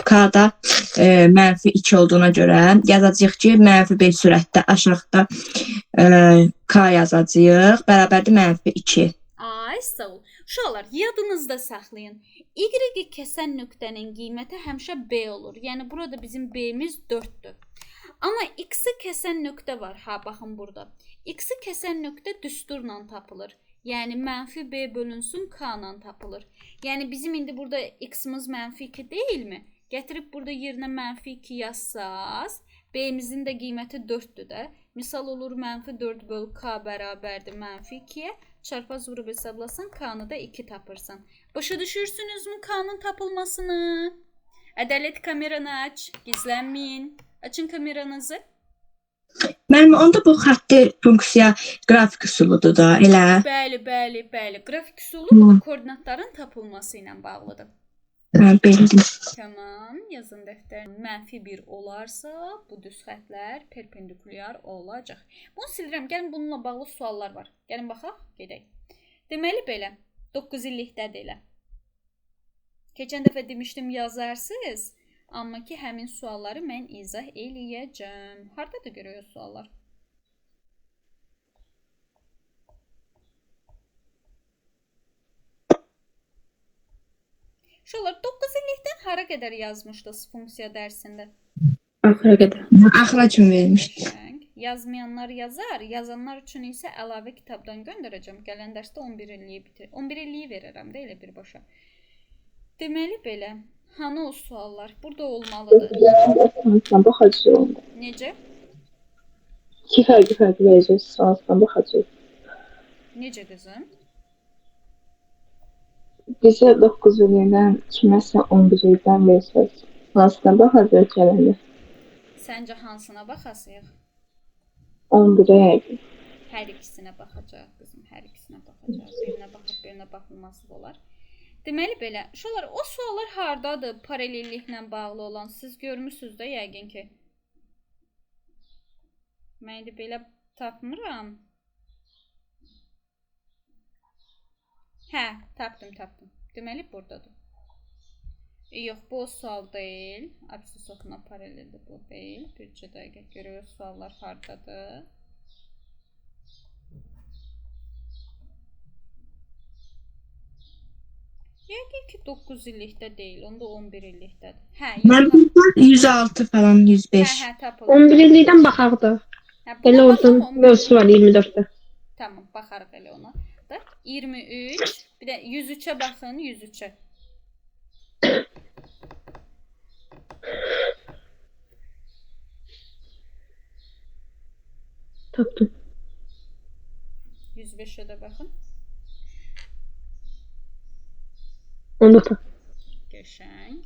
K-da -2 olduğuna görə yazacağıq ki, -1 sürətdə aşağıda K yazacağıq. Bərabərdir -2. Ay, sağ ol. Uşaqlar, yadınızda saxlayın. Y kəsən nöqtənin qiyməti həmişə B olur. Yəni burada bizim B-miz 4-dür. Amma x-i kəsən nöqtə var. Ha, baxın burada. X-i kəsən nöqtə düsturla tapılır. Yəni -B bölünsün K ilə tapılır. Yəni bizim indi burada x-imiz -2 deyilmi? Gətirib burada yerinə -2 yazsaz, B-mizin də qiyməti 4-dür də. Misal olur -4 böl K bərabərdir -2-yə. Çarpaz vurub hesablasan, K-nı da 2 tapırsan. Başa düşürsünüzmü K-nın tapılmasını? Ədalət, kameranı aç, gizlənməyin. Açın kameranızı. Mənim onda bu xətti funksiya qrafik üsuludur da, elə? Bəli. Qrafik üsulu koordinatların tapılması ilə bağlıdır. Bildim. Tamam, yazın dəftərin -1 olarsa, bu düz xətlər perpendikulyar olacaq. Bunu silirəm. Gəlin bununla bağlı suallar var. Gəlin baxaq, gedək. Deməli belə, 9 illikdədir elə. Keçən dəfə demişdim yazarsınız, amma ki həmin sualları mən izah eləyəcəm. Hardadır görək o suallar? Uşaqlar, 9 illikdən hara qədər yazmışdınız funksiya dərsində? Axıra qədər. Axıra kimi vermişdik. Yazmayanlar yazar, yazanlar üçün isə əlavə kitabdan göndərəcəm. Gələn dərsdə 11 illiyi bitir. 11 illiyi verərəm də elə birbaşa. Deməli belə, hanı o suallar? Burada olmalıdır. Baxacağıq. Necə? 2 fərqli verəcək, sualdan baxacağıq. Necə qızım? Bizə 9 ildən kiməsə 11 ildən versək, hansına baxacaq gələndə? Səncə hansına baxasıyıq? 11-ə yəqin. Hər ikisinə baxacaq qızım, hər ikisinə baxacaq. Birinə baxıb, birinə baxılması da olar. Deməli belə, uşaqlar, o suallar hardadır paralelliklə bağlı olan? Siz görmüsünüz də yəqin ki. Mən indi belə tapmıram. Hə, tapdım. Deməli buradadır. Yox, bu o sual deyil. Absisotla paraleldir, bu deyil. Bircə dəqiqə görək suallar hardadır. Yəqin ki 9 illikdə deyil, onda 11 illikdədir. Hə, Mən 106 falan, 105. Hə, tapıldı. 11 illikdən baxaqdır. Elə olsun, mövzusu var 24-də. Tamam, baxarıq elə ona. 23, bir də 103-ə baxın, 103-ə. Tapdım. 105-ə də baxın. Onu da tap. Qəşəng.